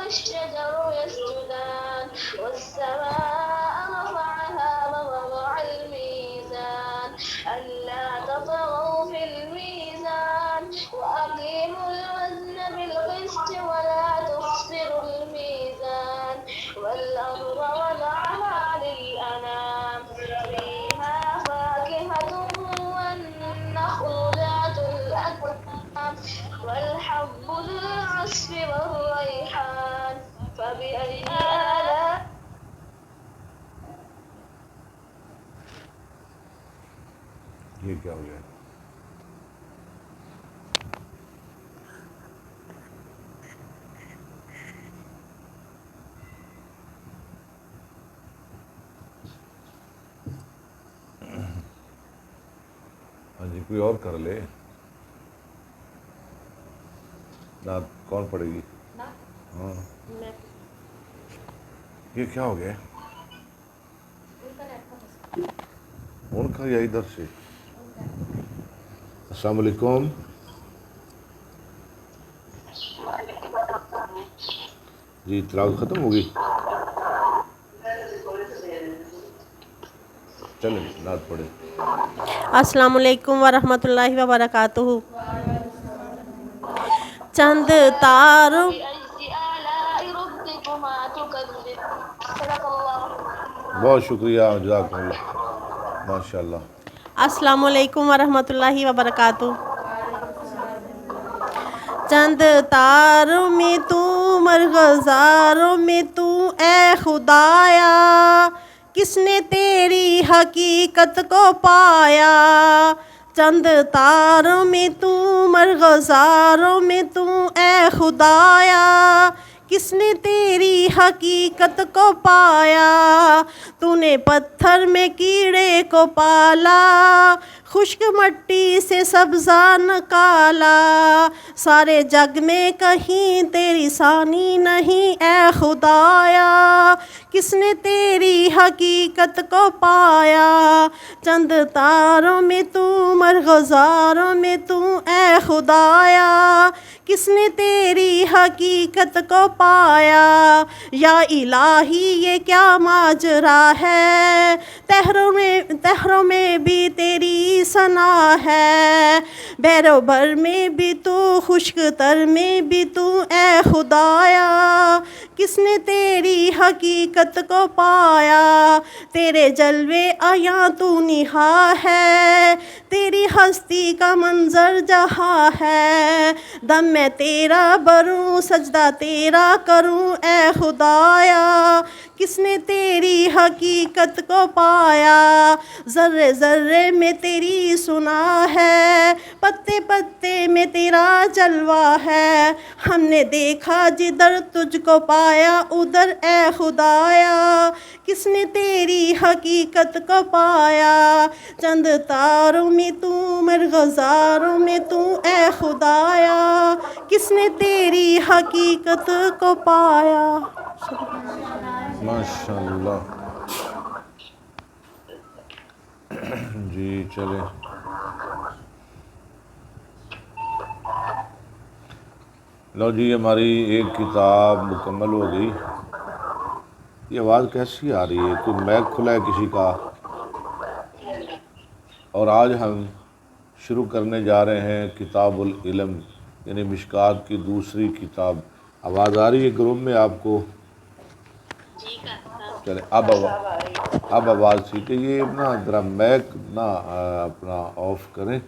والشجر يسجدان والسماء رفعها ووضع الميزان ألا تطغوا في الميزان وأقيموا الوزن بالقسط ولا تخسروا الميزان والأرض وضعها للأنام فيها فاكهة والنخل ذات الأكمام والحب ذو العصف والريحان فبأي آلاء یہ کیا ہو گیا؟ ہاں جی، کوئی اور کر لے. نعت کون پڑے گی؟ ہاں، یہ کیا ہو گیا؟ ان کا یا ادھر سے؟ السلام علیکم. جی تلاوت ختم ہوگی؟ چلیں نعت پڑھیں. السلام علیکم ورحمۃ اللہ وبرکاتہ. چند تاروں فبأي آلاء ربكما تكذبان صدق الله. بہت شکریہ، جزاکم اللہ، ماشاء اللہ. السلام علیکم ورحمۃ اللہ وبرکاتہ. چند تاروں میں تو مرغزاروں میں تو اے خدایا، کس نے تیری حقیقت کو پایا. چند تاروں میں تو مرغزاروں میں تو اے خدایا، کس نے تیری حقیقت کو پایا. تو نے پتھر میں کیڑے کو پالا، خشک مٹی سے سبزہ نکالا. سارے جگ میں کہیں تیری ثانی نہیں اے خدایا، کس نے تیری حقیقت کو پایا. چند تاروں میں تو مرغزاروں میں تو اے خدایا، کس نے تیری حقیقت کو پایا. یا الہی یہ کیا ماجرا ہے، تہروں میں بھی تیری ثنا ہے. بحر و بر میں بھی تو خشک تر میں بھی تو اے خدایا، کس نے تیری حقیقت کو پایا. تیرے جلوے عیاں تو نہا ہے، تیری ہستی کا منظر جہاں ہے. دم میں تیرا بروں سجدہ تیرا کروں اے خدایا، کس نے تیری حقیقت کو پایا. ذرے ذرے میں تیری سنا ہے، پتے پتے میں تیرا جلوہ ہے. ہم نے دیکھا جدھر تجھ کو پایا ادھر اے خدایا، کس نے تیری حقیقت کو پایا. چند تاروں میں تو مرغزاروں میں تو اے خدایا، کس نے تیری حقیقت کو پایا. ماشاء اللہ. جی چلیں. لو جی، ہماری ایک کتاب مکمل ہو گئی. یہ آواز کیسی آ رہی ہے؟ کوئی میک کھلا ہے کسی کا؟ اور آج ہم شروع کرنے جا رہے ہیں کتاب العلم، یعنی مشکات کی دوسری کتاب. آواز آ رہی ہے گروپ میں آپ کو؟ چلیں اب آواز ٹھیک ہے. یہ نا ذرا میک نا اپنا آف کریں،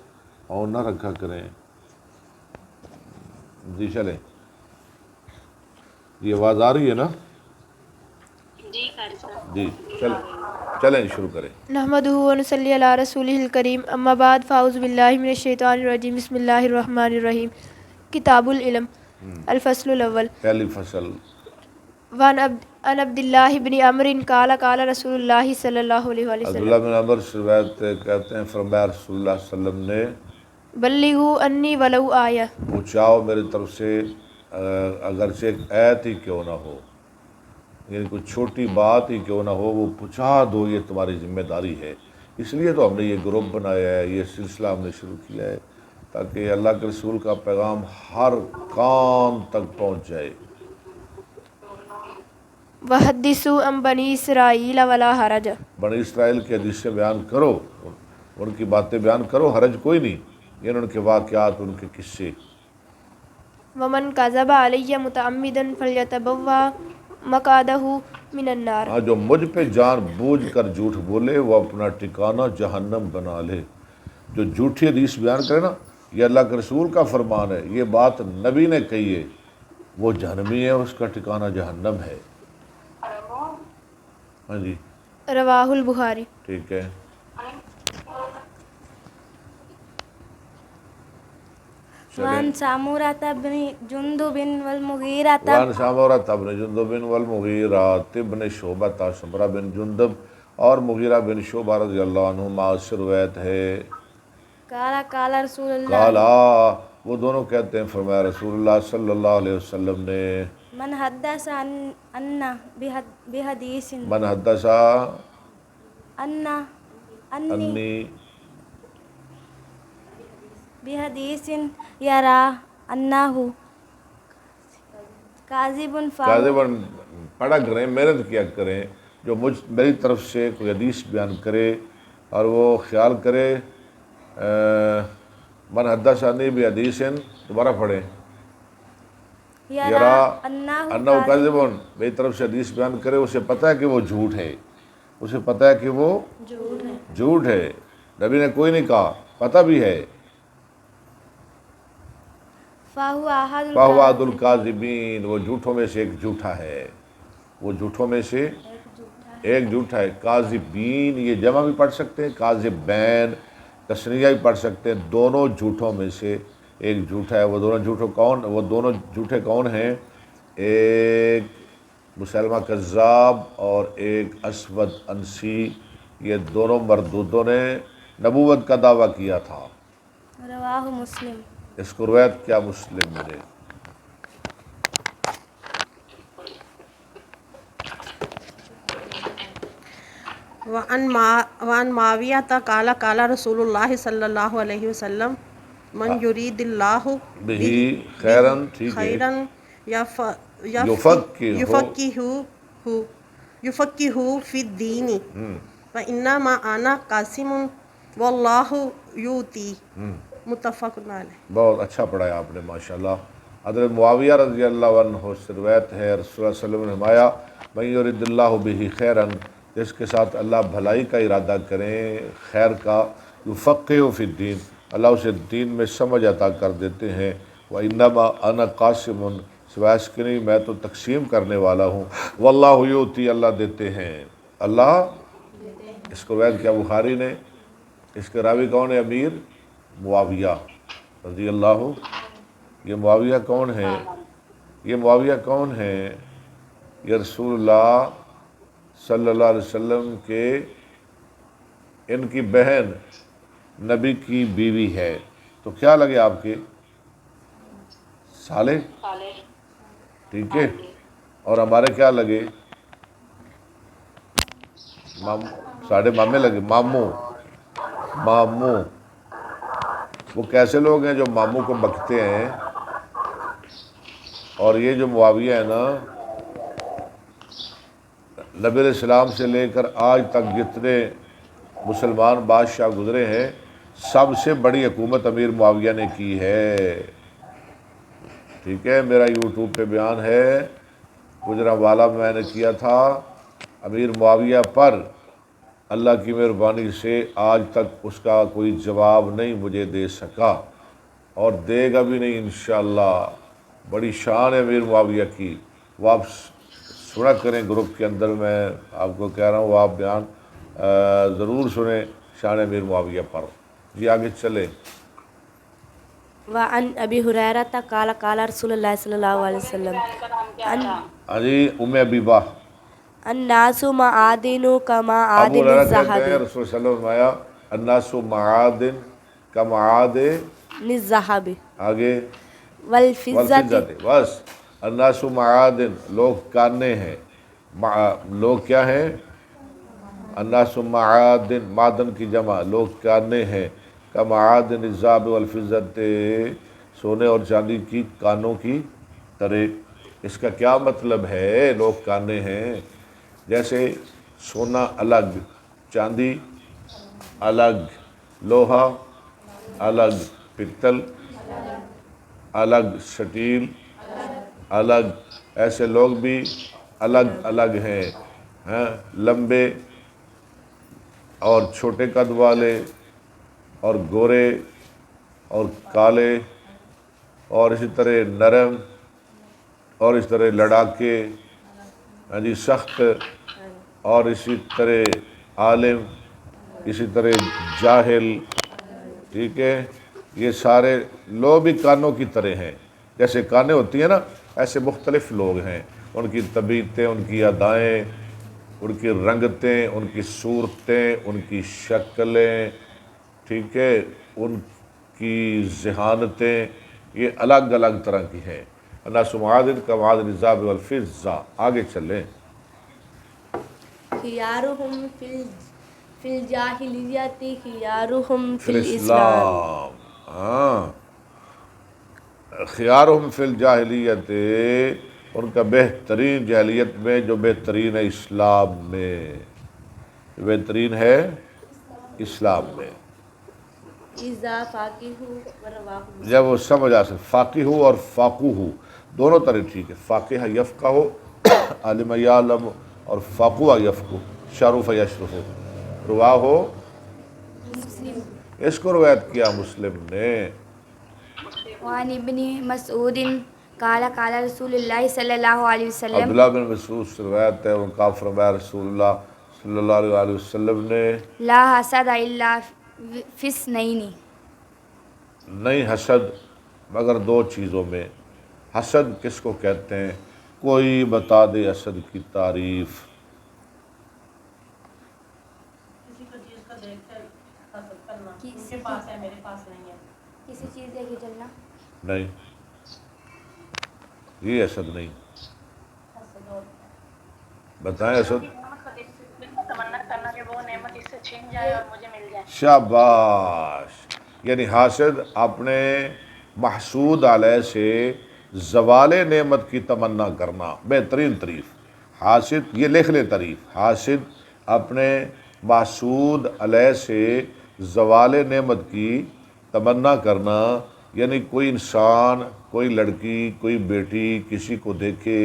آن نہ رکھا کریں. جی چلیں. یہ آواز آ رہی ہے نا؟ جی چلیں شروع کریں. نحمدہ و نصلی علی رسولہ الکریم، اما بعد فاعوذ باللہ من الشیطان الرجیم، بسم اللہ الرحمن الرحیم. کتاب العلم، الفصل الاول. پہلی فصل. وعن عبداللہ بن عمر قال قال رسول اللہ صلی اللہ علیہ وسلم. عبداللہ بن عمر سے روایت کہتے ہیں فرمایا رسول اللہ صلی اللہ علیہ وسلم نے، بلغوا انی ولو آیہ، پہنچاؤ میری طرف سے اگرچہ ایک آیت ہی کیوں نہ ہو، یعنی کوئی چھوٹی بات ہی کیوں نہ ہو وہ پہنچا دو، یہ تمہاری ذمہ داری ہے. اس لیے تو ہم نے یہ گروپ بنایا ہے، یہ سلسلہ ہم نے شروع کیا ہے، تاکہ اللہ کے رسول کا پیغام ہر کان تک پہنچ جائے. وحدثوا عن بنی اسرائیل ولا حرج. بنی اسرائیل کی حدیثیں بیان کرو، ان کی باتیں بیان کرو، حرج کوئی نہیں، یہ ان کے واقعات، ان کے قصے. ومن کذب علی متعمدا فلیتبوا مقعدہ من النار. ہاں، جو مجھ پہ جان بوجھ کر جھوٹ بولے وہ اپنا ٹھکانہ جہنم بنا لے. جو جھوٹی حدیث بیان کرے نا، یہ اللہ کے رسول کا فرمان ہے، یہ بات نبی نے کہی ہے، وہ جہنمی ہے، اس کا ٹھکانہ جہنم ہے. ہاں جی، رواہ البخاری. ٹھیک ہے. وعن سامورة بن جندب والمغيرة وان سامورۃ بن جندب والمغیرہ بن شعبہ، سمرہ بن جندب اور مغیرہ بن شعبہ رضی اللہ عنہما سے روایت ہے. قال رسول اللہ قالا، وہ دونوں کہتے ہیں فرمایا رسول اللہ صلی اللہ علیہ وسلم نے، من حدث عنا بحدیث من حدث انی انی بحدیث یرا انہ کاذب کاذباً، پڑھا کریں، محنت کیا کریں. جو میری طرف سے کوئی حدیث بیان کرے اور وہ خیال کرے من حدث عنی بحدیث، دوبارہ پڑھیں، یرا انہ کاذب، میری طرف سے حدیث بیان کرے، اسے پتہ ہے کہ وہ جھوٹ ہے، اسے پتہ ہے کہ وہ جھوٹ ہے. نبی نے کوئی نہیں کہا، پتہ بھی ہے. فہو احد فہواد الکاذبین، وہ جھوٹوں میں سے ایک جھوٹا ہے، وہ جھوٹوں میں سے ایک جھوٹا ہے. کاذبین یہ جمع بھی پڑھ سکتے ہیں، کاذبین تثنیہ بھی پڑھ سکتے ہیں، دونوں جھوٹوں میں سے ایک جھوٹا ہے. وہ دونوں جھوٹے کون ہیں؟ ایک مسلمہ کذاب اور ایک اسود انسی، یہ دونوں مردودوں نے نبوت کا دعویٰ کیا تھا. رواہ مسلم. اس کو روایت کیا مسلم نے. وعن معاویہ قال قال رسول اللہ صلی اللہ علیہ وسلم من یرید اللہ بہی خیرن، ٹھیک ہے، خیرن یفقہہ فی الدین فانما انا قاسم واللہ یؤتی. متفق علیہ. بہت اچھا پڑھایا آپ نے ماشاءاللہ. حضرت معاویہ رضی اللہ عنہ سے روایت ہے، رسول اللہ صلی اللہ علیہ وسلم نے فرمایا من یرید اللہ بہ خیرن، جس کے ساتھ اللہ بھلائی کا ارادہ کریں، خیر کا، یفقہہ فی الدین، اللہ اسے دین میں سمجھ عطا کر دیتے ہیں. وانما انا قاسم، سوائے اس کے نہیں، میں تو تقسیم کرنے والا ہوں. واللہ یؤتی، اللہ دیتے ہیں. اللہ، اس کو روایت کیا بخاری نے. اس کے راوی کون ہے؟ امیر معاویہ رضی اللہ. یہ معاویہ کون ہے؟ یہ معاویہ کون ہے؟ یہ رسول اللہ صلی اللہ علیہ وسلم کے، ان کی بہن نبی کی بیوی ہے. تو کیا لگے آپ کے؟ سالے، ٹھیک ہے. اور ہمارے کیا لگے؟ ساڑھے مامے لگے، ماموں. وہ کیسے لوگ ہیں جو ماموں کو بکتے ہیں؟ اور یہ جو معاویہ ہے نا، نبی علیہ السلام سے لے کر آج تک جتنے مسلمان بادشاہ گزرے ہیں، سب سے بڑی حکومت امیر معاویہ نے کی ہے. ٹھیک ہے، میرا یوٹیوب پہ بیان ہے، گجرانوالہ میں نے کیا تھا. امیر معاویہ پر اللہ کی مہربانی سے آج تک اس کا کوئی جواب نہیں مجھے دے سکا، اور دے گا بھی نہیں انشاءاللہ. بڑی شان ہے امیر معاویہ کی. وہ آپ سنا کریں گروپ کے اندر، میں آپ کو کہہ رہا ہوں، وہ آپ بیان ضرور سنیں شان امیر معاویہ پر. جی آگے چلیں. وعن ابی ہریرہ قال قال رسول اللہ صلی اللہ علیہ وسلم جی ام حبیبہ، الناس معادن ابو کمعادن ہریرہ کہتے ہیں الذہب رسول صلی اللہ علیہ وسلم فرمایا الناس معادن کمعادن الذہب آگے والفضۃ. بس الناس معادن، لوگ کانے ہیں. لوگ کیا ہیں؟ الناس معادن، معدن کی جمع، لوگ کانے ہیں. کمعادن الذہب والفضۃ، سونے اور چاندی کی کانوں کی طرح. اس کا کیا مطلب ہے؟ لوگ کانے ہیں، جیسے سونا الگ، چاندی الگ، لوہا الگ، پتل الگ، سٹیل الگ، ایسے لوگ بھی الگ الگ ہیں، لمبے اور چھوٹے قد والے، اور گورے اور کالے، اور اسی طرح نرم، اور اس طرح لڑاکے، ہاں جی سخت، اور اسی طرح عالم، اسی طرح جاہل، ٹھیک ہے؟ یہ سارے لوگ بھی کانوں کی طرح ہیں، جیسے کانیں ہوتی ہیں نا، ایسے مختلف لوگ ہیں، ان کی طبیعتیں، ان کی ادائیں، ان کی رنگتیں، ان کی صورتیں، ان کی شکلیں، ٹھیک ہے، ان کی ذہانتیں، یہ الگ الگ طرح کی ہیں۔ الناس معادن کا معادن الذهب والفضة۔ آگے چلیں۔ خیارہم فی الجاہلیت خیارہم فی فی الاسلام۔ الاسلام، ہاں، خیارہم فی الجاہلیت، ان کا بہترین جاہلیت میں جو بہترین ہے اسلام میں، بہترین ہے اسلام میں، اذا فاقہ ورواہ۔ جب وہ سمجھ آ سکے۔ فاقہ اور فاقوہ دونوں طرح ٹھیک ہے، فاقہ یفقہ، عالم یعلم، اور فاقوہ یفقہ، شرف یشرف، رواہ ہو، اس کو روایت کیا مسلم نے۔ وعن ابن مسعود قال قال رسول اللہ صلی اللہ علیہ وسلم، عبداللہ بن مسعود سے روایت ہے، ان کا فرمایا رسول اللہ صلی اللہ علیہ وسلم نے، لا حسد الا فی اثنین، نہیں حسد مگر دو چیزوں میں۔ حسد کس کو کہتے ہیں؟ کوئی بتا دے حسد کی تعریف۔ کسی چیز دیکھ کے چلنا، نہیں، یہ حسد نہیں، بتائیں حسد۔ تمنا کرنا کہ وہ نعمت اس سے چھین جائے اور مجھے مل جائے۔ شاباش، یعنی حاسد اپنے محسود علیہ سے زوال نعمت کی تمنا کرنا، بہترین تعریف۔ حاسد، یہ لکھ لے تعریف، حاسد اپنے محسود علیہ سے زوال نعمت کی تمنا کرنا، یعنی کوئی انسان، کوئی لڑکی، کوئی بیٹی کسی کو دیکھے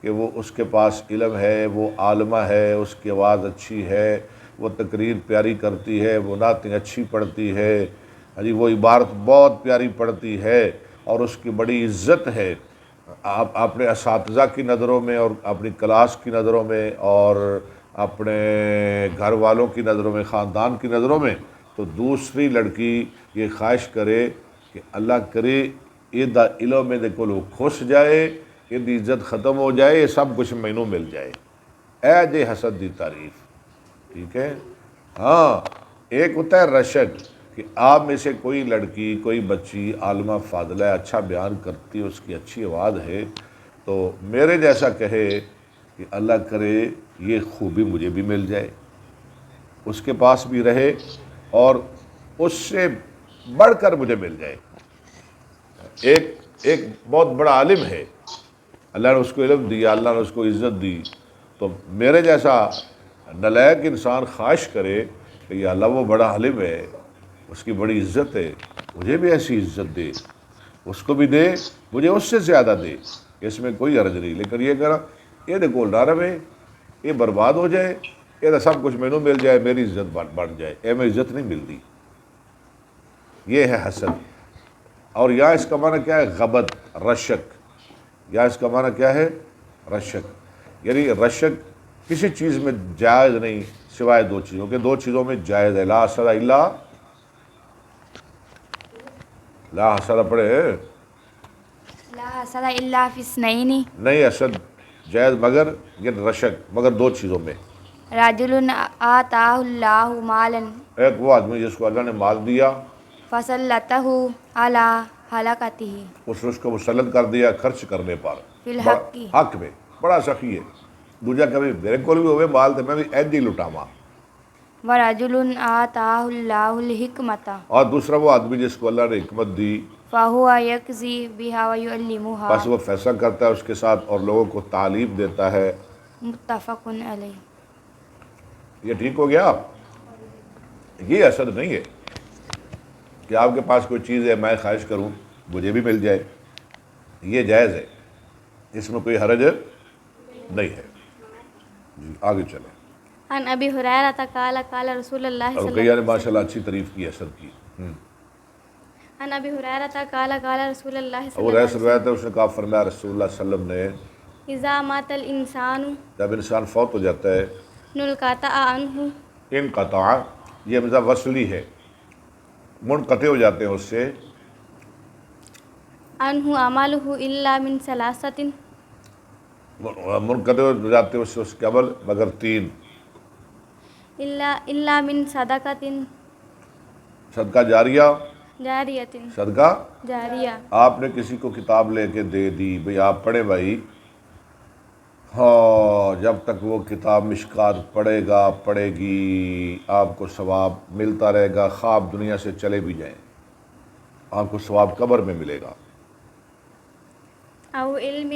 کہ وہ اس کے پاس علم ہے، وہ عالمہ ہے، اس کی آواز اچھی ہے، وہ تقریر پیاری کرتی ہے، وہ نعتیں اچھی پڑھتی ہے، جی وہ عبارت بہت پیاری پڑھتی ہے، اور اس کی بڑی عزت ہے اپنے اساتذہ کی نظروں میں، اور اپنی کلاس کی نظروں میں، اور اپنے گھر والوں کی نظروں میں، خاندان کی نظروں میں، تو دوسری لڑکی یہ خواہش کرے کہ اللہ کرے یہ دا علم میں دیکھو لوگ خوش جائے، یہ دی عزت ختم ہو جائے، یہ سب کچھ مینوں مل جائے۔ اے جے حسد دی تعریف، ٹھیک ہے؟ ہاں، ایک ہوتا ہے رشک، کہ آپ میں سے کوئی لڑکی، کوئی بچی عالمہ فاضلہ ہے، اچھا بیان کرتی ہے، اس کی اچھی آواز ہے، تو میرے جیسا کہے کہ اللہ کرے یہ خوبی مجھے بھی مل جائے، اس کے پاس بھی رہے، اور اس سے بڑھ کر مجھے مل جائے۔ ایک بہت بڑا عالم ہے، اللہ نے اس کو علم دیا، اللہ نے اس کو عزت دی، تو میرے جیسا نالائق انسان خواہش کرے کہ یا اللہ وہ بڑا عالم ہے، اس کی بڑی عزت ہے، مجھے بھی ایسی عزت دے، اس کو بھی دے، مجھے اس سے زیادہ دے، اس میں کوئی عرض نہیں۔ لیکن یہ کہنا یہ دیکھو نہ رہے، یہ برباد ہو جائے، یہ سب کچھ مینوں مل جائے، میری عزت بڑھ جائے، اے میں عزت نہیں ملتی، یہ ہے حسد۔ اور یہاں اس کا معنی کیا ہے؟ غبط، رشک۔ یا اس کا معنی کیا ہے؟ رشک، یعنی رشک کسی چیز میں جائز نہیں سوائے دو چیزوں کے، دو چیزوں میں جائز ہے۔ لا حسد الا، لا حسد پڑھے، لا حسد الا فی اثنین، نہیں حسد جائز مگر یہ رشک، مگر دو چیزوں میں۔ رجل آتاہ اللہ مالا ایک وہ آدمی جس کو اللہ نے مال دیا، فسلطہ علی ہلاکتہ، اس کو مسلط کر دیا خرچ کرنے پر، فی الحق، حق میں، بڑا سخی ہے۔ دوجا کبھی میرے کو بھی ہوئے مال تو میں بھی ایدی لٹاواں۔ ورجل آتاہ اللہ الحکمت، اور دوسرا وہ آدمی جس کو اللہ نے حکمت دی، فهو يقضي بها ويعلمها بس وہ فیصلہ کرتا ہے اس کے ساتھ اور لوگوں کو تعلیم دیتا ہے۔ متفق علیہ۔ یہ ٹھیک ہو گیا؟ یہ اثر نہیں ہے کہ آپ کے پاس کوئی چیز ہے میں خواہش کروں مجھے بھی مل جائے، یہ جائز ہے، اس میں کوئی حرج نہیں ہے۔ جی آگے چلیں۔ عن ابی ہریرہ قال قال رسول اللہ اور صلی کئی نے ماشاءاللہ اچھی تعریف کی اثر کی۔ عن ابی ہریرہ قال قال رسول اللہ صلی اور اللہ ایسا روایت ہے اس نے کہا فرمایا رسول اللہ صلی اللہ علیہ وسلم نے علیہ اذا مات الانسان جب انسان فوت ہو جاتا ہے نلقطع عنہ انقطع، یہ مزہ وصلی ہے، منقطع ہو جاتے ہیں اس سے عنہ اعمالہ الا من ثلاثۃ منقطع ہو جاتے ہیں اس کے عمل مگر تین، الا من صدقۃ صدقہ جاریہ، جاریۃ صدقہ جاریہ آپ نے کسی کو کتاب لے کے دے دی بھئی آپ پڑھیں بھائی، ہاں جب تک وہ کتاب مشکات پڑھے گا پڑھے گی آپ کو ثواب ملتا رہے گا، خواب دنیا سے چلے بھی جائیں آپ کو ثواب قبر میں ملے گا۔ او علم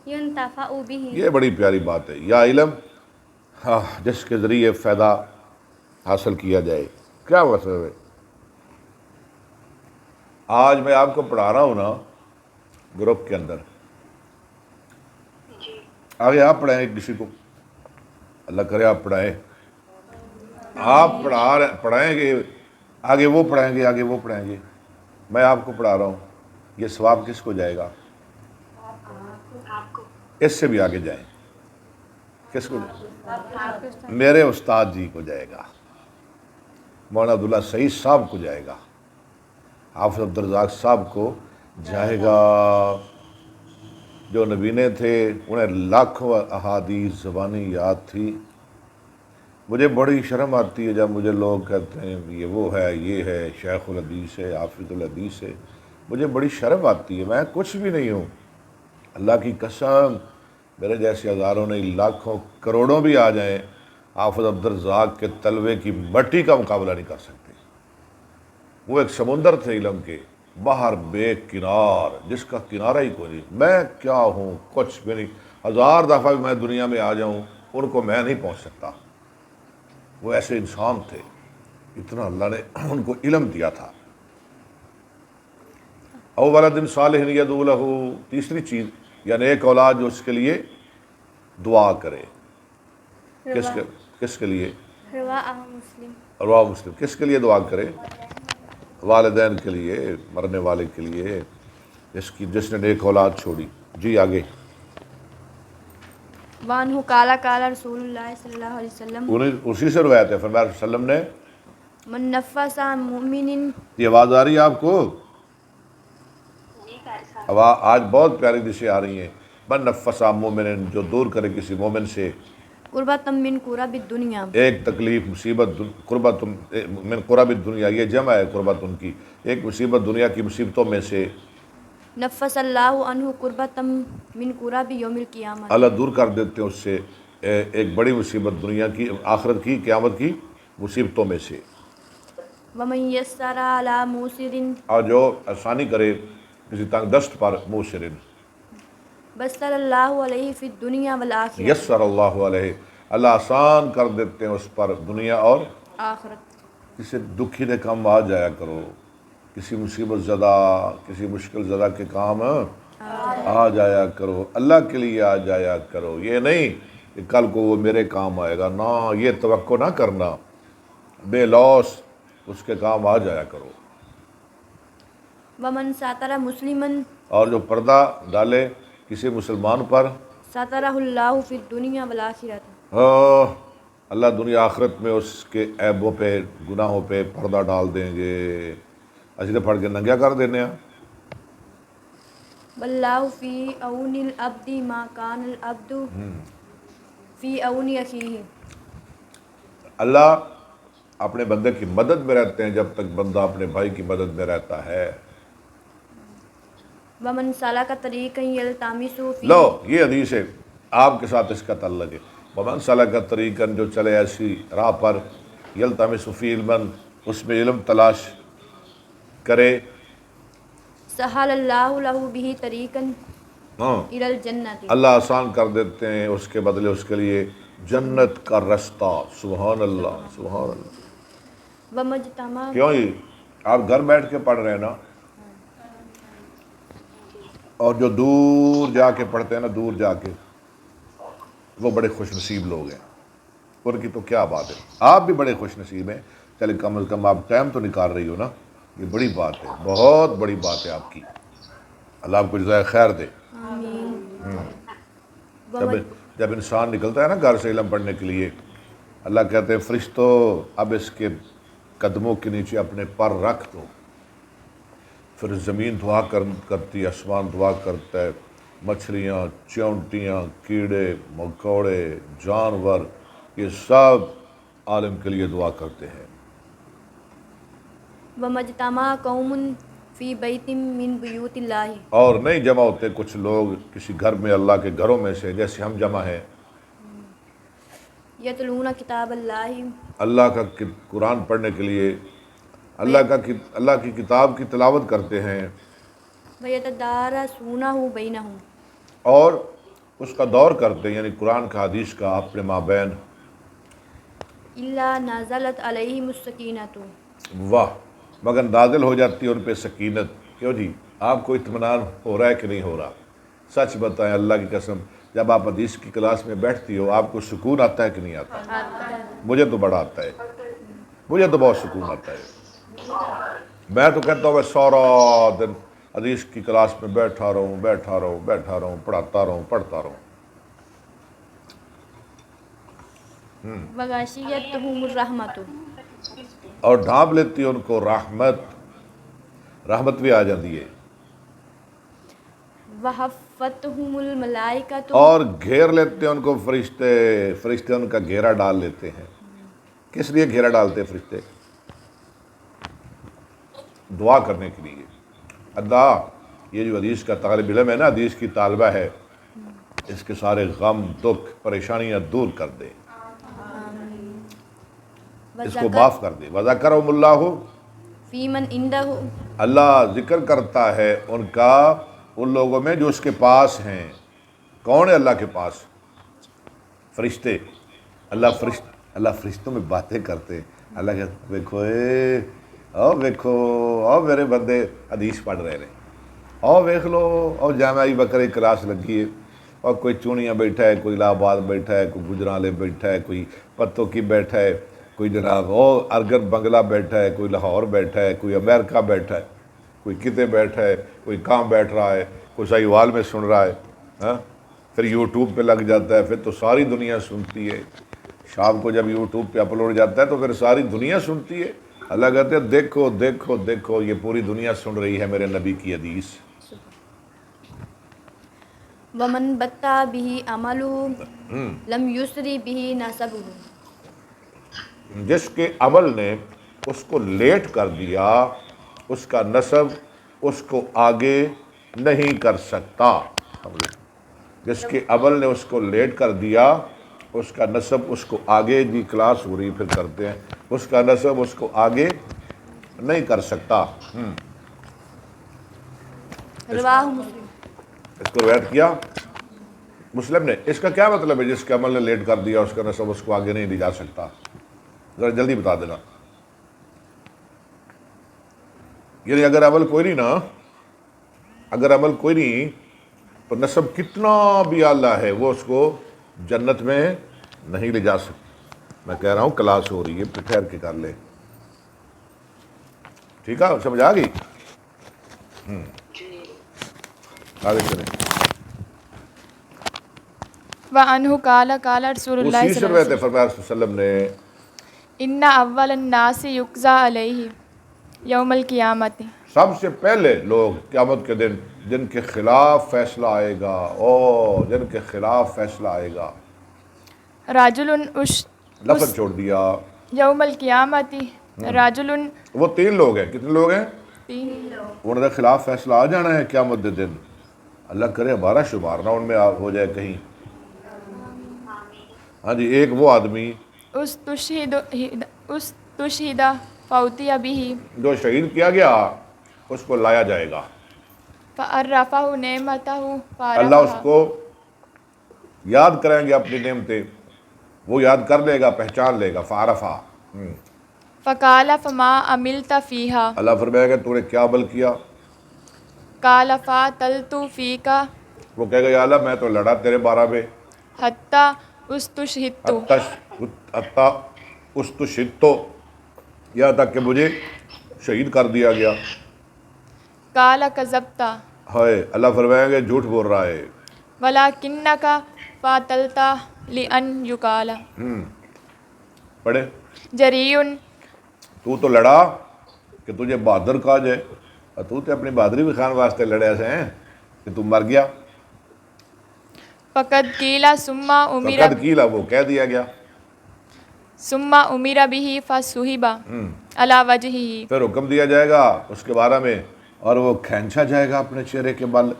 ينتفع به یہ بڑی پیاری بات ہے، یا علم ہاں جس کے ذریعے فائدہ حاصل کیا جائے۔ کیا مطلب ہے؟ آج میں آپ کو پڑھا رہا ہوں نا گروپ کے اندر، آگے آپ پڑھائیں کسی کو، اللہ کرے آپ پڑھائیں، آپ پڑھائیں گے آگے وہ پڑھائیں گے، آگے وہ پڑھائیں گے، میں آپ کو پڑھا رہا ہوں، یہ ثواب کس کو جائے گا؟ اس سے بھی آگے جائیں، کس کو جائے؟ میرے استاد جی کو جائے گا، مولانا عبداللہ سعید صاحب کو جائے گا، حافظ عبدالرزاق صاحب کو جائے گا، جو نبینے تھے انہیں لاکھوں احادیث زبانی یاد تھی۔ مجھے بڑی شرم آتی ہے جب مجھے لوگ کہتے ہیں یہ وہ ہے، یہ ہے، شیخ الحدیث ہے، حافظ الحدیث ہے، مجھے بڑی شرم آتی ہے، میں کچھ بھی نہیں ہوں، اللہ کی قسم میرے جیسے ہزاروں نہیں لاکھوں کروڑوں بھی آ جائیں حافظ عبدالرزاق کے تلوے کی مٹی کا مقابلہ نہیں کر سکتے۔ وہ ایک سمندر تھے علم کے، باہر بے کنار، جس کا کنارہ ہی کوئی نہیں، میں کیا ہوں کچھ بھی نہیں، ہزار دفعہ بھی میں دنیا میں آ جاؤں ان کو میں نہیں پہنچ سکتا۔ وہ ایسے انسان تھے، اتنا اللہ نے ان کو علم دیا تھا۔ او ولد صالح یدعو لہ، تیسری چیز یعنی ایک اولاد جو اس کے لیے دعا کرے، کس کے لیے؟ رواہ مسلم رواه مسلم، کس کے لیے دعا کرے؟ والدین کے لیے، مرنے والے کے لیے، جس نے نیک اولاد چھوڑی۔ جی آگے۔ وعنہ قال قال رسول اللہ صلی اللہ علیہ وسلم اسی سے روایت ہے، فرمایا صلی اللہ علیہ وسلم نے من نفس عن مؤمن، یہ آواز آ رہی ہے آپ کو؟ آج بہت پیاری دشیں آ رہی ہیں۔ من نفس عن مومن، جو دور کرے کسی مومن سے قربۃ من قرب الدنیا، ایک تکلیف مصیبت، قربت من قرب الدنیا، یہ جمع ہے قربت ان کی، ایک مصیبت دنیا کی مصیبتوں میں سے، نفس اللہ عنہ قربۃ من قرب یوم القیامہ، اللہ دور کر دیتے ہیں اس سے ایک بڑی مصیبت دنیا کی، آخرت کی، قیامت کی مصیبتوں میں سے۔ ومن یسر علی موسر اور جو آسانی کرے کسی تنگ دست پر، موسرن بسر اللہ علیہ فی الدنیا والآخرہ، یسر اللہ علیہ، اللہ آسان کر دیتے ہیں اس پر دنیا اور آخرت۔ کسی دکھی نے کام آ جایا کرو، کسی مصیبت زدہ، کسی مشکل زدہ کے کام آ جایا کرو، اللہ کے لیے آ جایا کرو، یہ نہیں کہ کل کو وہ میرے کام آئے گا، نہ یہ توقع نہ کرنا، بے لوس اس کے کام آ جایا کرو۔ ومن ساتر مسلمن، اور جو پردہ ڈالے کسی مسلمان پر، ساترہ اللہ فی الدنیا والآخرۃ، اللہ دنیا آخرت میں اس کے عیبوں پہ، گناہوں پہ پردہ ڈال دیں گے، اسی پڑھ کے ننگیا کر دینے ہیں۔ واللہ فی عون العبد ما کان العبد فی عون اخیہ، اللہ اپنے بندے کی مدد میں رہتے ہیں جب تک بندہ اپنے بھائی کی مدد میں رہتا ہے۔ ومن سلک طریقا یلتمس فیہ، لو یہ حدیث ہے، آپ کے ساتھ اس کا تعلق ہے۔ ومن سلک طریقا، جو چلے ایسی راہ پر، یلتمس فیہ علما، اس میں علم تلاش کرے، سہل اللہ لہ بہ طریقا ہاں، الی الجنۃ. اللہ آسان کر دیتے ہیں اس کے بدلے اس کے لیے جنت کا رستہ. سبحان اللہ، سبحان اللہ. ومجتمع کیوں جی آپ گھر بیٹھ کے پڑھ رہے ہیں نا، اور جو دور جا کے پڑھتے ہیں نا، دور جا کے، وہ بڑے خوش نصیب لوگ ہیں. ان کی تو کیا بات ہے، آپ بھی بڑے خوش نصیب ہیں. چلے کم از کم آپ ٹائم تو نکال رہی ہو نا، یہ بڑی بات ہے، بہت بڑی بات ہے آپ کی. اللہ آپ کو جزائے خیر دے. جب انسان نکلتا ہے نا گھر سے علم پڑھنے کے لیے، اللہ کہتے ہیں فرشتوں اب اس کے قدموں کے نیچے اپنے پر رکھ دو. پھر زمین دعا کرتی ہے، آسمان دعا کرتا ہے، مچھلیاں، چونٹیاں، کیڑے مکوڑے، جانور، یہ سب عالم کے لیے دعا کرتے ہیں. ومجتمع قوم فی بیت من بیوت اللہ. اور نہیں جمع ہوتے کچھ لوگ کسی گھر میں اللہ کے گھروں میں سے، جیسے ہم جمع ہیں، یتلون کتاب اللہ. اللہ کا قرآن پڑھنے کے لیے اللہ کی کتاب کی تلاوت کرتے ہیں، ویتدارسونہ بینہم. اور اس کا دور کرتے ہیں، یعنی قرآن کا حدیث کا اپنے مابین. الا نزلت علیہم السکینۃ. واہ، مگر نازل ہو جاتی ہے ان پہ سکینت. کیوں جی آپ کو اطمینان ہو رہا ہے کہ نہیں ہو رہا؟ سچ بتائیں اللہ کی قسم، جب آپ حدیث کی کلاس میں بیٹھتی ہو آپ کو سکون آتا ہے کہ نہیں آتا؟ مجھے تو بڑا آتا ہے، مجھے تو بہت سکون آتا ہے. میں تو کہتا ہوں میں سارا دن حدیث کی کلاس میں بیٹھا رہوں، پڑھاتا رہوں. وغاشیتہم الرحمۃ. اور ڈھانپ لیتی ہے ان کو رحمت بھی آ جاتی ہے. وحفتہم الملائکۃ. اور گھیر لیتے ہیں ان کو فرشتے ان کا گھیرا ڈال لیتے ہیں. کس لیے گھیرا ڈالتے ہیں فرشتے؟ دعا کرنے کے لیے. اللہ یہ جو حدیث کا طالب علم ہے نا، حدیث کی طالبہ ہے، اس کے سارے غم، دکھ، پریشانیاں دور کر دے، اس کو معاف کر دے. وذکرہم اللہ فی من عندہ. اللہ ذکر کرتا ہے ان کا ان لوگوں میں جو اس کے پاس ہیں. کون ہے اللہ کے پاس؟ فرشتے. اللہ فرشتوں میں باتیں کرتے. اللہ کہتے دیکھو او میرے بندے حدیث پڑھ رہے ہیں، او دیکھ لو، او جامعہ بکر کلاس لگی ہے، اور کوئی چونیاں بیٹھا ہے، کوئی الہ آباد بیٹھا ہے، کوئی گجرالے بیٹھا ہے، کوئی پتوں کی بیٹھا ہے، کوئی جناب ارگن بنگلہ بیٹھا ہے، کوئی لاہور بیٹھا ہے، کوئی امریکہ بیٹھا ہے، کوئی کتے بیٹھا ہے، کوئی کام بیٹھ رہا ہے، کوئی سہیوال میں سن رہا ہے. پھر یوٹیوب پہ لگ جاتا ہے، پھر تو ساری دنیا سنتی ہے. شام کو جب یوٹیوب پہ اپلوڈ جاتا ہے تو پھر ساری دنیا سنتی ہے. اللہ کہتے ہیں دیکھو دیکھو دیکھو، یہ پوری دنیا سن رہی ہے میرے نبی کی حدیث. ومن بطا بہ عملہ لم یسری بہ نسبہ. جس کے عمل نے اس کو لیٹ کر دیا، اس کا نسب اس کو آگے نہیں کر سکتا. جس کے عمل نے اس کو لیٹ کر دیا، اس کا نسب اس کو آگے، جی کلاس ہو رہی پھر کرتے ہیں، اس کا نسب اس کو آگے نہیں کر سکتا. رواہ مسلم. اس کو روایت کیا مسلم نے. اس کا کیا مطلب ہے جس کے عمل نے لیٹ کر دیا اس کا نسب اس کو آگے نہیں لے جا سکتا؟ ذرا جلدی بتا دینا. یعنی اگر عمل کوئی نہیں تو نسب کتنا بھی اعلیٰ ہے وہ اس کو جنت میں نہیں لے جا سکتا. میں کہہ رہا ہوں کلاس ہو رہی ہے، پھر ٹھہر کے کر لے. ٹھیک ہے، سمجھ آ گئی؟ آگے چلیں. وعنہ قال قال رسول اللہ اسی صلی سے اللہ روایت علیہ ہے، فرمایا صلی اللہ علیہ وسلم نے ان اول الناس یقضى علیہ یوم القیامت. سب سے پہلے لوگ قیامت کے دن جن کے خلاف فیصلہ آئے گا، جن کے خلاف فیصلہ آئے گا. رجل لفظ چھوڑ دیا. یوم القیامت رجل. وہ 3 لوگ ہیں. کتنے لوگ ہیں؟ 3 لوگ. ان کے خلاف فیصلہ آ جانا ہے قیامت کے دن. اللہ کرے ہمارا شمار نہ ان میں ہو جائے کہیں. ہاں جی. ایک وہ آدمی استشہد فوتی بہ. جو شہید کیا گیا اس کو لایا جائے گا. فعرفہ نعمتہ اللہ اس فعرفہ کو یاد کریں گے اپنی نعمتیں، وہ یاد کر لے گا، پہچان لے گا، فعرفہ۔ فقال فما عملت فیہا اللہ فرمائے گا تو نے کیا عمل کیا؟ قال فاتلت فیک وہ کہے گا یا اللہ میں تو لڑا تیرے بارہ میں، حتی استشہدت حتیٰ استشہدت، یہاں تک کہ مجھے شہید کر دیا گیا۔ قال کذبت ہائے، اللہ فرمائیں گے جھوٹ بول رہا ہے۔ ولکنک فاتلت لأن یقال پڑھے، جریء تو لڑا کہ تجھے بہادر کہا جائے، اور تو اپنی بہادری بھی خان واسطے لڑے ایسے ہیں کہ تو مر گیا۔ فقد قیل ثم امر فقد کیلا، وہ کہہ دیا گیا، ثم امر به فصحب علی وجهه پھر حکم دیا جائے گا اس کے بارے میں، اور وہ کھینچا جائے گا اپنے چہرے کے بل،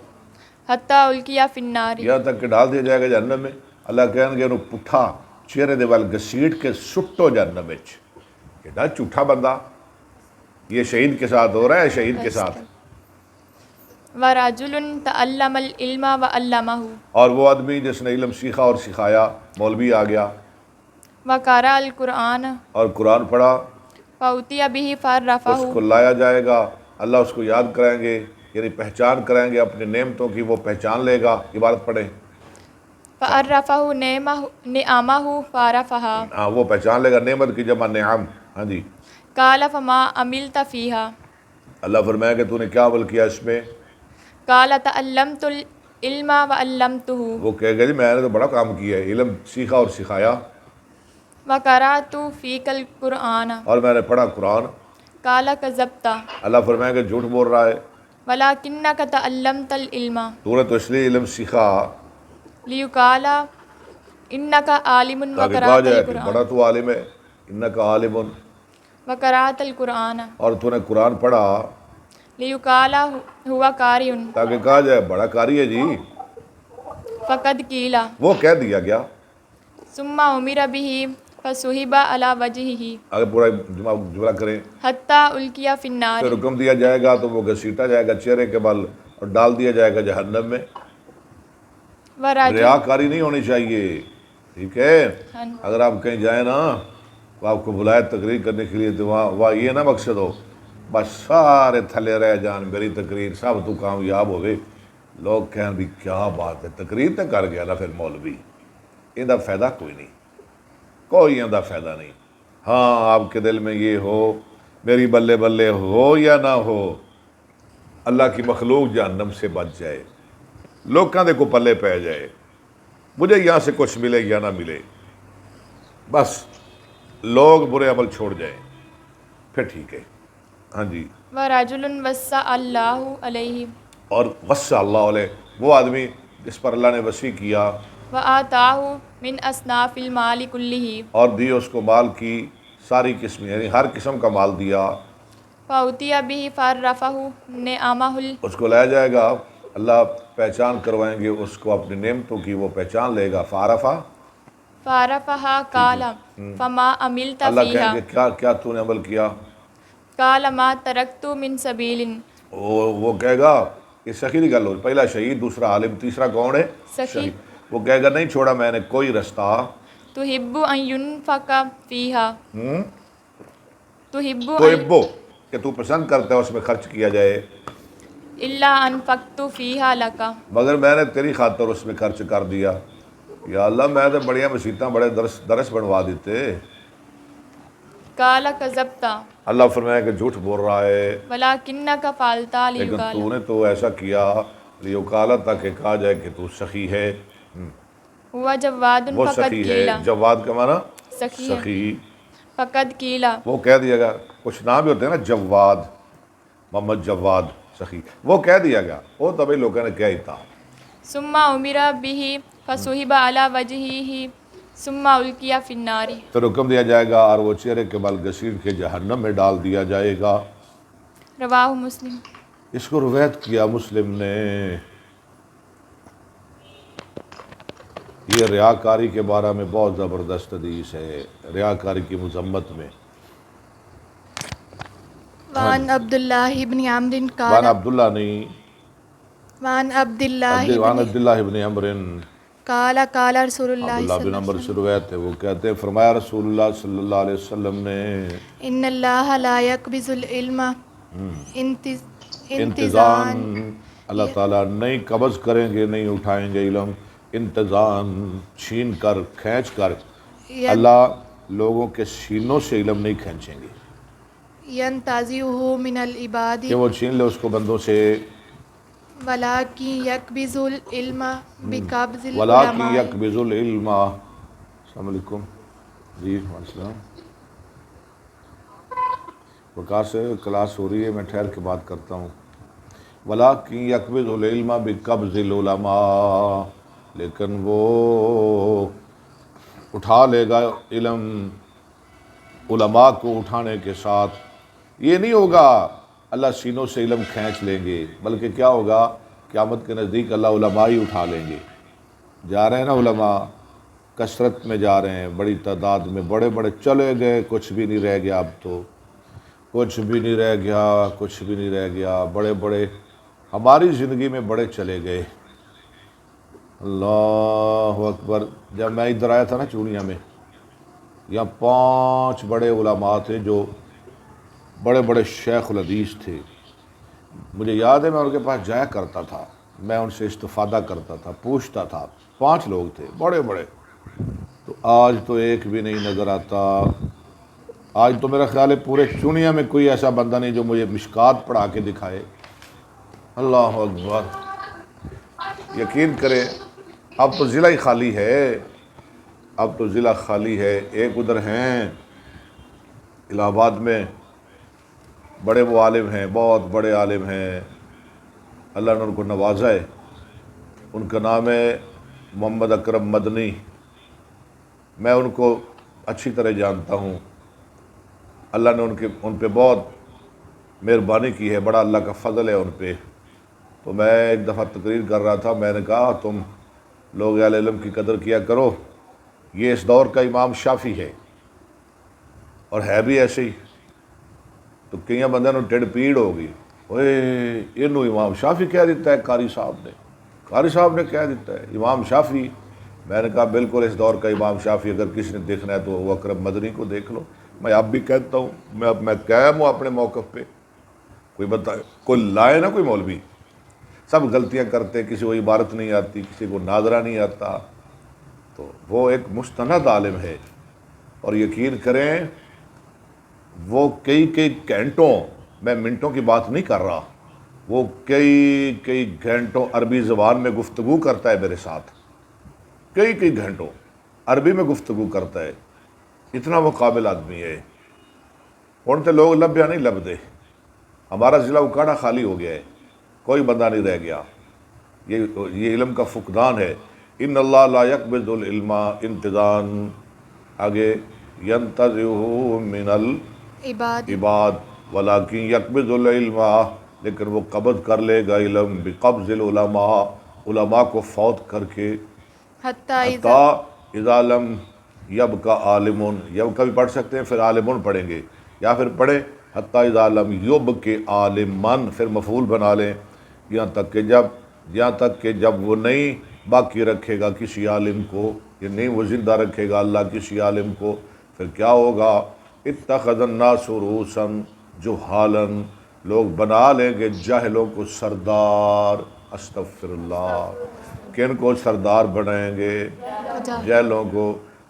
حتی القی فی النار یہاں تک کہ ڈال دیا جائے گا جہنم میں۔ اللہ کہیں گے انہوں پٹھا چہرے دے بل گسیٹ کے سٹو جہنم میں، ایڈا جھوٹا بندہ، یہ شہید کے ساتھ ہو رہا ہے، شہید کے ساتھ۔ ورجل تعلم العلم وعلمہ اور وہ آدمی جس نے علم سیکھا اور سکھایا، مولوی آ گیا وقرأ القرآن اور قرآن پڑھا، فأوتی به فعرفہ اس کو لایا جائے گا، اللہ اس کو یاد کریں گے، یعنی پہچان کریں گے اپنے نعمتوں کی، وہ پہچان لے گا۔ عبارت پڑھیں، فعرفہ نعمہ فعرفہا ہاں وہ پہچان لے گا، نعمت کی جمع نعم۔ ہاں جی، قال فما عملت فیہا اللہ فرمایا کہ تو نے کیا عمل کیا اس میں؟ قال تعلمت العلم وعلمتہ وہ کہے گا جی میں نے تو بڑا کام کیا ہے، علم سیکھا اور سکھایا، وقرأت فیک القرآن اور میں نے پڑھا قرآن۔ قال کذبت اللہ فرمایا کہ جھوٹ بول رہا ہے، ولکنک تعلمت العلم تو نے تو اس لیے علم سیکھا لیقال انک عالم تاکہ کہا وقرأت جائے کہ القرآن بڑا تو عالم ہے، انک عالم، وقرأت القرآن اور تو نے قرآن پڑھا لیقال ہوا قاری تاکہ کہا جائے بڑا قاری ہے جی۔ فقد قیل وہ کہہ دیا گیا، ثم امر به فصحب علی وجهه اگر پورا جملہ کریں، حتی القی فی النار پھر حکم دیا جائے گا تو وہ گھسیٹا جائے گا چہرے کے بل اور ڈال دیا جائے گا جہنم میں۔ ورجل ریاکاری نہیں ہونی چاہیے، ٹھیک ہے؟ اگر آپ کہیں جائیں نا تو آپ کو بلائے تقریر کرنے کے لیے تو وہاں یہ نہ مقصد ہو بس سارے تھلے رہ جان، میری تقریر سب تو کامیاب ہوئے، لوگ کہیں بھی کیا بات ہے، تقریر تو کر گیا نا پھر مولوی، یہ فائدہ کوئی نہیں، کوئی یہ فائدہ نہیں۔ ہاں آپ کے دل میں یہ ہو میری بلے بلے ہو یا نہ ہو، اللہ کی مخلوق جہنم سے بچ جائے، لوگوں دے کو پلے پہ جائے، مجھے یہاں سے کچھ ملے یا نہ ملے، بس لوگ برے عمل چھوڑ جائیں، پھر ٹھیک ہے۔ ہاں جی، ورجل وسع اللہ علیہ اور وسع اللہ علیہ، وہ آدمی جس پر اللہ نے وسیع کیا وآتاہ من اصناف المال کلہ اور دی اس کو مال کی ساری قسمیں، یعنی ہر قسم کا مال دیا، فأوتی به فعرفہ نعمہ اس کو لایا جائے گا، اللہ پہچان کروائیں گے اس کو اپنی نعمتوں کی، وہ پہچان لے گا، فعرفہ، فعرفہا قال فما عملت اللہ فیہا کہیں گے کیا کیا تو نے عمل کیا؟ قال ما ترکت من سبیل وہ کہے گا، یہ سخی کی گل ہو، پہلا شہید، دوسرا عالم، تیسرا کون ہے؟ سخی۔ شہید۔ وہ کہے گا نہیں چھوڑا میں نے کوئی رستہ، تحب ان ینفق فیہا تحب تو ابو کہ تو پسند کرتا ہے اس میں خرچ کیا جائے، الا انفقت فیہا لکا مگر میں نے تیری خاطر اس میں خرچ کر دیا، یا اللہ میں تو بڑیاں مسیتاں بڑے درس بنوا دیتے۔ قال کذبت اللہ فرمایا کہ جھوٹ بول رہا ہے، ولکنک فعلت لیکن لیقال تو نے تو ایسا کیا لیقال تاکہ کہا جائے کہ تو سخی ہے، ہوا جواد وہ فقد سخی ہے، قیل جواد کا معنی سخی ہے سخی، فقد قیل وہ کہہ دیا گیا، کچھ نام بھی ہوتے ہیں نا جواد، محمد جواد سخی، وہ کہہ دیا گیا، وہ تبھی لوگوں نے کیا ہی تھا۔ ثم امر به فصحب علی وجهه ثم القی فی النار پھر حکم دیا جائے گا اور وہ چہرے کے بل گسیٹ کے جہنم میں ڈال دیا جائے گا۔ رواہ مسلم۔ اس کو روایت کیا مسلم نے۔ یہ ریاکاری کے بارے میں بہت زبردست حدیث ہے، ریاکاری کی مذمت میں۔ وعن عبداللہ بن عمرو وعن قال عبداللہ نہیں، وعن عبداللہ عبداللہ ابن عمر، قال قال رسول اللہ عبداللہ بن عمر سے روایت ہے، وہ کہتے ہیں فرمایا رسول اللہ صلی اللہ علیہ وسلم نے، ان اللہ لا يقبض العلم انتظام، اللہ تعالیٰ نہیں قبض کریں گے، نہیں اٹھائیں گے علم انتظام، چھین کر کھینچ کر، اللہ لوگوں کے سینوں سے علم نہیں کھینچیں گے ینتزعہ من العباد کہ وہ چھین لے اس کو بندوں سے، ولکن یقبض العلم بقبض وَلَٰكِن العلماء يَقْبِضُ الْعِلْمَ۔ السلام علیکم جی، وعلیکم السلام۔ وقار سے کلاس ہو رہی ہے، میں ٹھہر کے بات کرتا ہوں۔ وَلَٰكِن يَقْبِضُ الْعِلْمَ بِقَبْضِ الْعُلَمَاء، لیکن وہ اٹھا لے گا علم علماء کو اٹھانے کے ساتھ۔ یہ نہیں ہوگا اللہ سینوں سے علم کھینچ لیں گے، بلکہ کیا ہوگا قیامت کے نزدیک اللہ علماء ہی اٹھا لیں گے۔ جا رہے ہیں نا علماء، کثرت میں جا رہے ہیں، بڑی تعداد میں، بڑے بڑے چلے گئے، کچھ بھی نہیں رہ گیا، اب تو کچھ بھی نہیں رہ گیا، کچھ بھی نہیں رہ گیا، بڑے بڑے ہماری زندگی میں بڑے چلے گئے۔ اللہ اکبر، جب میں ادھر آیا تھا نا چونیا میں، یہاں 5 بڑے علماء تھے جو بڑے بڑے شیخ الحدیث تھے، مجھے یاد ہے میں ان کے پاس جایا کرتا تھا، میں ان سے استفادہ کرتا تھا، پوچھتا تھا۔ 5 لوگ تھے بڑے بڑے، تو آج تو ایک بھی نہیں نظر آتا۔ آج تو میرا خیال ہے پورے چونیا میں کوئی ایسا بندہ نہیں جو مجھے مشکات پڑھا کے دکھائے۔ اللہ اکبر، یقین کرے اب تو ضلع ہی خالی ہے، اب تو ضلع خالی ہے۔ ایک ادھر ہیں الہ آباد میں، بڑے وہ عالم ہیں، بہت بڑے عالم ہیں، اللہ نے ان کو نوازا ہے، ان کا نام ہے محمد اکرم مدنی۔ میں ان کو اچھی طرح جانتا ہوں، اللہ نے ان پہ بہت مہربانی کی ہے، بڑا اللہ کا فضل ہے ان پہ۔ تو میں ایک دفعہ تقریر کر رہا تھا، میں نے کہا تم لوگ اہل علم کی قدر کیا کرو، یہ اس دور کا امام شافعی ہے، اور ہے بھی ایسے ہی۔ تو کئی بندے نو ٹیڑھ پیڑ ہو گئی، اوے یہ امام شافعی کہہ دیتا ہے، قاری صاحب نے کہہ دیتا ہے امام شافعی۔ میں نے کہا بالکل اس دور کا امام شافعی، اگر کسی نے دیکھنا ہے تو وہ اکرم مدنی کو دیکھ لو۔ میں اب بھی کہتا ہوں، میں قائم ہوں اپنے موقف پہ، کوئی بتائے، کوئی لائے نا کوئی مولوی، سب غلطیاں کرتے، کسی کو عبارت نہیں آتی، کسی کو ناظرہ نہیں آتا، تو وہ ایک مستند عالم ہے۔ اور یقین کریں وہ کئی گھنٹوں، میں منٹوں کی بات نہیں کر رہا، وہ کئی گھنٹوں عربی زبان میں گفتگو کرتا ہے میرے ساتھ، کئی گھنٹوں عربی میں گفتگو کرتا ہے، اتنا وہ قابل آدمی ہے۔ ان سے لوگ لبیا نہیں لبدے، ہمارا ضلع اکاڑا خالی ہو گیا ہے، کوئی بندہ نہیں رہ گیا، یہ علم کا فقدان ہے۔ ان اللہ لا یقبض العلم انتظام، آگے ینتزعہ من العباد ولکن یقبض العلم، لیکن وہ قبض کر لے گا علم بقبض العلماء، علماء کو فوت کر کے، حتی اذا لم یبقى عالم، یبقى بھی پڑھ سکتے ہیں، پھر عالمون پڑھیں گے، یا پھر پڑھیں حتی اذا لم یبقى عالمن، پھر مفعول بنا لیں، یہاں تک کہ جب وہ نہیں باقی رکھے گا کسی عالم کو، یہ نہیں وہ زندہ رکھے گا اللہ کسی عالم کو، پھر کیا ہوگا؟ اتخذ الناس رؤوسا جہالا، لوگ بنا لیں گے جاہلوں کو سردار۔ استغفر اللہ، کن کو سردار بنائیں گے؟ جاہلوں کو۔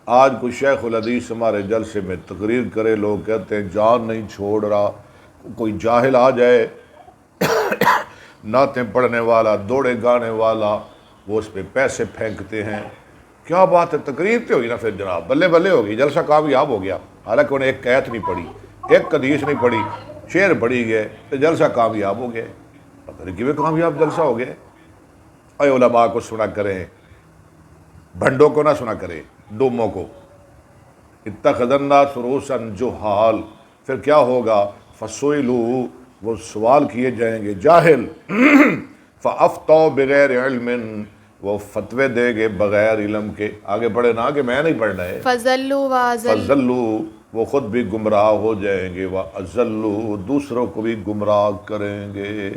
آج کوئی شیخ الحدیث ہمارے جلسے میں تقریر کرے، لوگ کہتے ہیں جان نہیں چھوڑ رہا، کوئی جاہل آ جائے نعتیں پڑھنے والا، دوڑے گانے والا، وہ اس پہ پیسے پھینکتے ہیں۔ کیا بات ہے، تقریر تو ہوئی نا پھر جناب، بلے بلے ہوگی، جلسہ کامیاب ہو گیا، حالانکہ انہیں ایک آیت نہیں پڑھی، ایک حدیث نہیں پڑھی، شعر پڑھی گئے تو جلسہ کامیاب ہو گئے۔ پتہ نہیں کیوں کامیاب جلسہ ہو گئے۔ اے علماء کو سنا کریں، بھنڈوں کو نہ سنا کریں، ڈوموں کو۔ اتخذ الناس رؤوسا جہال، پھر کیا ہوگا؟ فسئلوا، وہ سوال کیے جائیں گے جاہل، فافتوا بغیر علم، وہ فتوے دے گے بغیر علم کے۔ آگے پڑھے نا کہ میں نہیں پڑھنا ہے۔ فضلوا واضل، فضلوا، وہ خود بھی گمراہ ہو جائیں گے، واضلوا، دوسروں کو بھی گمراہ کریں گے۔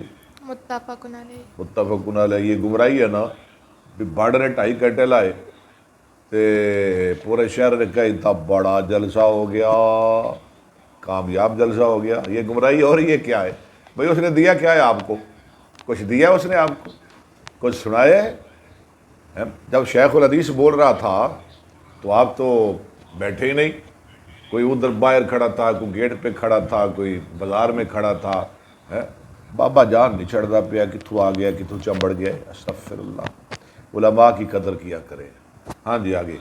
متفقن علیہ. متفقن علیہ. یہ گمراہی ہے نا بھی بڑھ نے 2.5 گھنٹے لائے تے پورے شہر نے کہا اتنا بڑا جلسہ ہو گیا، کامیاب جلسہ ہو گیا. یہ گمراہی. اور یہ کیا ہے بھئی؟ اس نے دیا کیا ہے آپ کو؟ کچھ دیا اس نے آپ کو؟ کچھ سنایا ہے؟ جب شیخ الحدیث بول رہا تھا تو آپ تو بیٹھے ہی نہیں. کوئی ادھر باہر کھڑا تھا، کوئی گیٹ پہ کھڑا تھا، کوئی بازار میں کھڑا تھا. بابا جان نہیں چڑھتا پیا کتوں آ گیا کتوں چمبڑ گیا. استغفر اللہ. علماء کی قدر کیا کرے. ہاں جی آگے.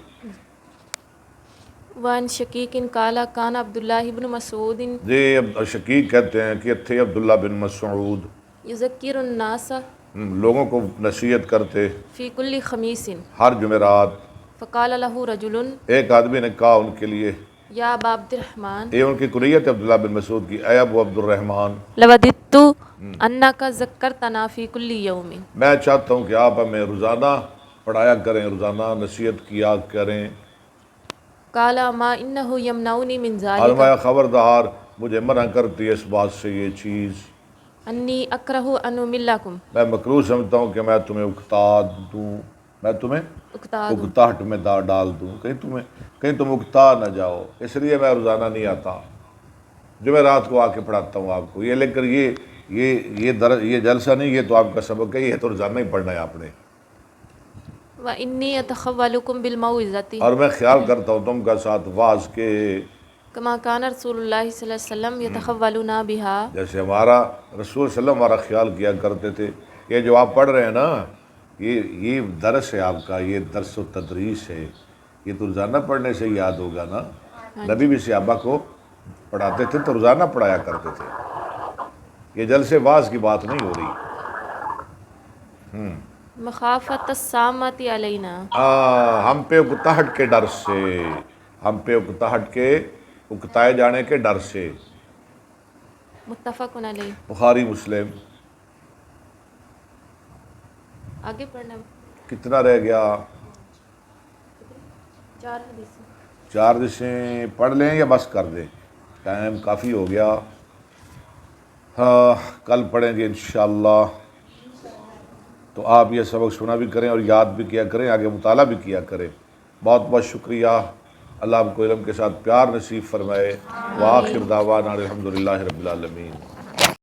وان شقیق قال کان عبداللہ بن مسعود جی شقیق کہتے ہیں کہ تھے عبداللہ بن مسعود یذکر الناس لوگوں کو نصیحت کرتے فی کل خمیس. ہر جمعرات. فقال له رجل ایک آدمی نے کہا ان کے لیے، یا ابا عبد الرحمن، یہ ان کی کنیت عبداللہ بن مسعود کی، اے ابو عبد الرحمن، لوددت انک ذکرتنا فی کل یوم. میں چاہتا ہوں کہ آپ ہمیں روزانہ پڑھایا کریں، روزانہ نصیحت کیا کریں. قال ما انه یمنعنی من اور ذلک میں خبردار مجھے منع کرتی ہے اس بات سے یہ چیز، انی اکرہ ان املکم، میں مکروہ سمجھتا ہوں کہ میں تمہیں اکتا دوں، میں تمہیں اکتاہٹ میں ڈال دوں، کہیں تم اکتا نہ جاؤ. اس لیے میں روزانہ نہیں آتا، جمعرات کو آ کے پڑھاتا ہوں آپ کو. یہ لے کر یہ جلسہ نہیں، یہ تو آپ کا سبق ہے، یہ تو روزانہ ہی پڑھنا ہے آپ نے. وانی اتخولکم بالموعظۃ، اور میں خیال کرتا ہوں تم کا ساتھ واعظ کے، کما کان رسول اللہ صلی اللہ علیہ وسلم یتخولنا بها، جیسے ہمارا رسول صلی اللہ علیہ وسلم ہمارا خیال کیا کرتے تھے. یہ جو آپ پڑھ رہے ہیں نا، یہ درس ہے آپ کا، یہ درس و تدریس ہے. یہ تو روزانہ پڑھنے سے یاد ہوگا نا. نبی بھی صحابہ کو پڑھاتے تھے تو روزانہ پڑھایا کرتے تھے. یہ جلسے واعظ کی بات نہیں ہو رہی. مخافت السامۃ علینا، ہم پہ اکتاہٹ کے ڈر سے، ہم پہ اکتاہٹ کے، اکتائے جانے کے ڈر سے. متفق علیہ. بخاری مسلم. آگے پڑھنا. کتنا رہ گیا؟ 4 حدیثیں. 4 حدیثیں پڑھ لیں یا بس کر دیں؟ ٹائم کافی ہو گیا. ہاں کل پڑھیں گے انشاءاللہ. تو آپ یہ سبق سنا بھی کریں اور یاد بھی کیا کریں، آگے مطالعہ بھی کیا کریں. بہت بہت شکریہ. اللہ آپ کو علم کے ساتھ پیار نصیب فرمائے. وآخر دعوانا الحمدللہ رب العالمین.